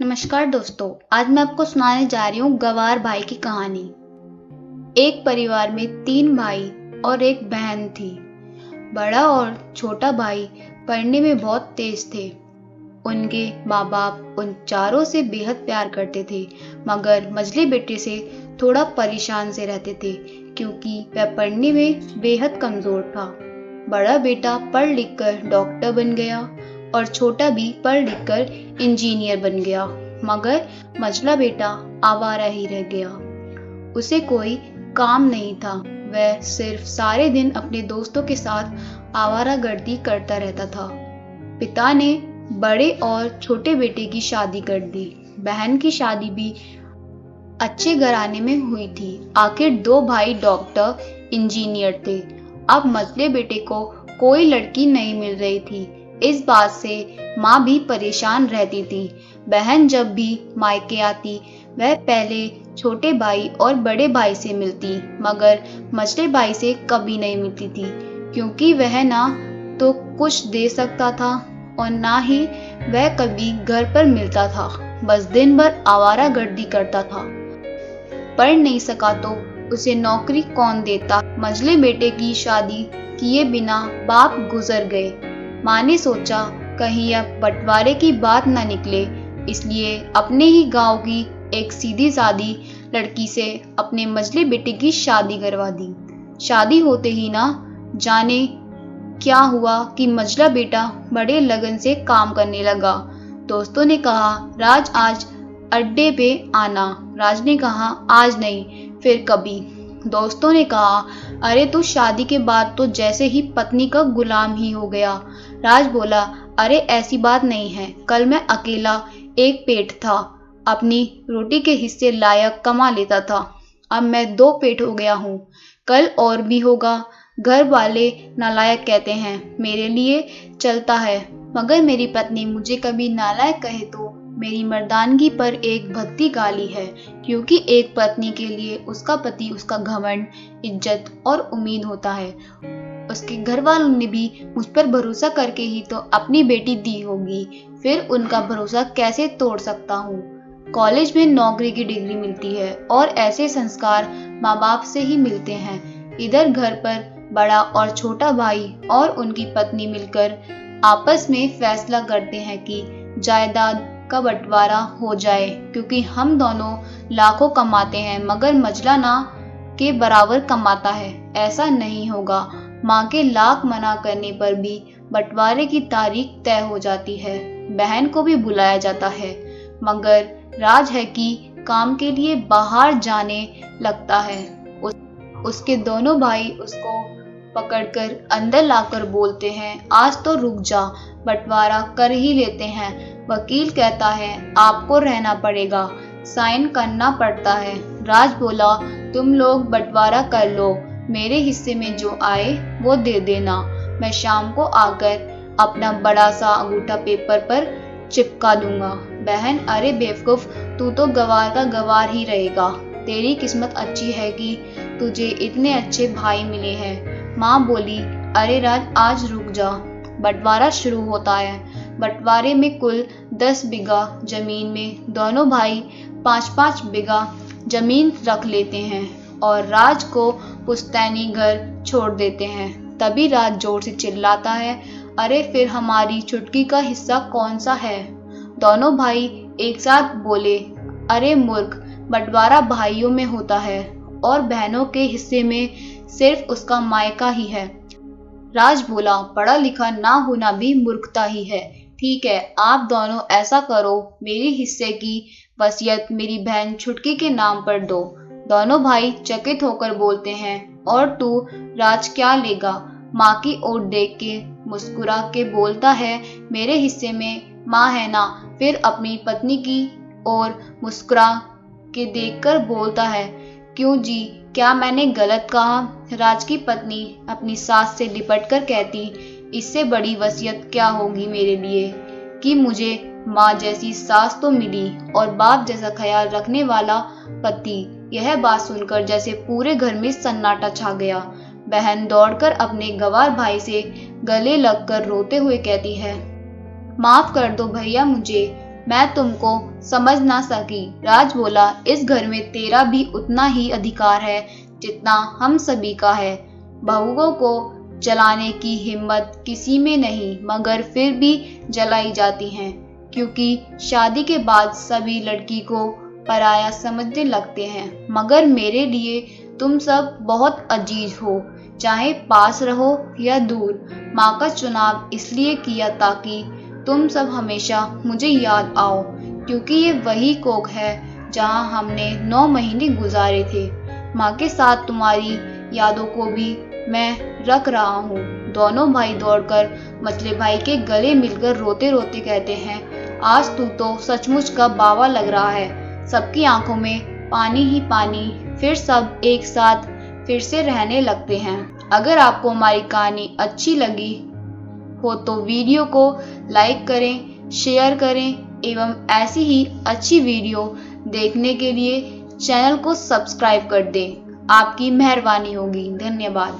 नमस्कार दोस्तों, आज मैं आपको सुनाने जा रही हूँ गवार भाई की कहानी। एक परिवार में 3 भाई और एक बहन थी। बड़ा और छोटा भाई पढ़ने में बहुत तेज थे। उनके माँ बाप उन चारों से बेहद प्यार करते थे, मगर मझले बेटे से थोड़ा परेशान से रहते थे क्योंकि वह पढ़ने में बेहद कमजोर था। बड़ा बेटा पढ़ लिख कर डॉक्टर बन गया और छोटा भी पढ़ लिख कर इंजीनियर बन गया, मगर मझला बेटा आवारा ही रह गया। उसे कोई काम नहीं था। वह सिर्फ सारे दिन अपने दोस्तों के साथ आवारागर्दी करता रहता था। पिता ने बड़े और छोटे बेटे की शादी कर दी। बहन की शादी भी अच्छे घराने में हुई थी। आखिर 2 भाई डॉक्टर इंजीनियर थे। अब मझले बेटे को कोई लड़की नहीं मिल रही थी। इस बात से माँ भी परेशान रहती थी। बहन जब भी मायके आती वह पहले छोटे भाई और बड़े भाई से मिलती, मगर मझले भाई से कभी नहीं मिलती थी क्योंकि वह ना तो कुछ दे सकता था और ना ही वह कभी घर पर मिलता था। बस दिन भर आवारागर्दी करता था। पढ़ नहीं सका तो उसे नौकरी कौन देता। मझले बेटे की शादी किए बिना बाप गुजर गए। माँ ने सोचा कहीं अब बंटवारे की बात न निकले, इसलिए अपने ही गांव की एक सीधी सादी लड़की से अपने मझले बेटे की शादी करवा दी। शादी होते ही ना जाने क्या हुआ कि मझला बेटा बड़े लगन से काम करने लगा। दोस्तों ने कहा राज आज अड्डे पे आना। राज ने कहा आज नहीं, फिर कभी। दोस्तों ने कहा अरे तू शादी के बाद तो जैसे ही पत्नी का गुलाम ही हो गया। राज बोला अरे ऐसी बात नहीं है, कल मैं अकेला एक पेट था, अपनी रोटी के हिस्से लायक कमा लेता था, अब मैं 2 पेट हो गया हूँ, कल और भी होगा। घर वाले नालायक कहते हैं, मेरे लिए चलता है, मगर मेरी पत्नी मुझे कभी नालायक कहे तो मेरी मर्दानगी पर एक भद्दी गाली है, क्योंकि एक पत्नी के लिए उसका पति उसका घमंड, इज्जत और उम्मीद होता है। उसके घर वालों ने भी मुझ पर भरोसा करके ही तो अपनी बेटी दी होगी, फिर उनका भरोसा कैसे तोड़ सकता हूँ। कॉलेज में नौकरी की डिग्री मिलती है और ऐसे संस्कार माँ बाप से ही मिलते हैं। इधर घर पर बड़ा और छोटा भाई और उनकी पत्नी मिलकर आपस में फैसला करते हैं कि जायदाद का बंटवारा हो जाए, क्योंकि हम दोनों लाखों कमाते हैं मगर मझला ना के बराबर कमाता है। ऐसा नहीं होगा। माँ के लाख मना करने पर भी बंटवारे की तारीख तय हो जाती है। बहन को भी बुलाया जाता है, मगर राज है कि काम के लिए बाहर जाने लगता है। उसके दोनों भाई उसको पकड़कर अंदर लाकर बोलते हैं आज तो रुक जा, बंटवारा कर ही लेते हैं। वकील कहता है आपको रहना पड़ेगा, साइन करना पड़ता है। राज बोला तुम लोग बंटवारा कर लो, मेरे हिस्से में जो आए वो दे देना, मैं शाम को आकर अपना बड़ा सा अंगूठा पेपर पर चिपका दूंगा। बहन अरे बेवकूफ, तू तो गवार का गवार ही रहेगा, तेरी किस्मत अच्छी है कि तुझे इतने अच्छे भाई मिले हैं। माँ बोली अरे राज आज रुक जा, बंटवारा शुरू होता है। बंटवारे में कुल 10 बीघा जमीन में दोनों भाई 5-5 बीघा जमीन रख लेते हैं और राज को पुश्तैनी घर छोड़ देते हैं। तभी राज जोर से चिल्लाता है अरे फिर हमारी छुटकी का हिस्सा कौन सा है। दोनों भाई एक साथ बोले अरे मूर्ख, बंटवारा भाइयों में होता है और बहनों के हिस्से में सिर्फ उसका मायका ही है। राज बोला पढ़ा लिखा ना होना भी मूर्खता ही है। ठीक है आप दोनों ऐसा करो, मेरे हिस्से की वसीयत मेरी बहन छुटकी के नाम पर दो। दोनों भाई चकित होकर बोलते हैं और तू राज क्या लेगा। माँ की ओर देख के मुस्कुरा के बोलता है मेरे हिस्से में माँ है ना। फिर अपनी पत्नी की ओर मुस्कुरा के देखकर बोलता है क्यों जी, क्या मैंने गलत कहा। राज की पत्नी अपनी सास से लिपट कर कहती इससे बड़ी वसीयत क्या होगी मेरे लिए कि मुझे माँ जैसी सास तो मिली और बाप जैसा ख्याल रखने वाला पति। यह बात सुनकर जैसे पूरे घर में सन्नाटा छा गया। बहन दौड़कर अपने गवार भाई से गले लगकर रोते हुए कहती है माफ कर दो भैया मुझे, मैं तुमको समझ ना सकी। राज बोला, इस घर में तेरा भी उतना ही अधिकार है जितना हम सभी का है। बहुओं को जलाने की हिम्मत किसी में नहीं, मगर फिर भी जलाई जाती हैं, क्योंकि शादी के बाद सभी लड़की को पराया समझने लगते हैं। मगर मेरे लिए तुम सब बहुत अजीज हो, चाहे पास रहो या दूर। माँ का चुनाव इसलिए किया ताकि तुम सब हमेशा मुझे याद आओ, क्योंकि ये वही कोख है जहाँ हमने 9 महीने गुजारे थे। माँ के साथ तुम्हारी यादों को भी मैं रख रहा हूँ। दोनों भाई दौड़कर मछली भाई के गले मिलकर रोते रोते कहते हैं, आज तू तो सचमुच का बाबा लग रहा है। सबकी आंखों में पानी ही पानी। फिर सब एक साथ फिर से रहने लगते हैं। अगर आपको हमारी कहानी अच्छी लगी हो तो वीडियो को लाइक करें, शेयर करें एवं ऐसी ही अच्छी वीडियो देखने के लिए चैनल को सब्सक्राइब कर दें। आपकी मेहरबानी होगी। धन्यवाद।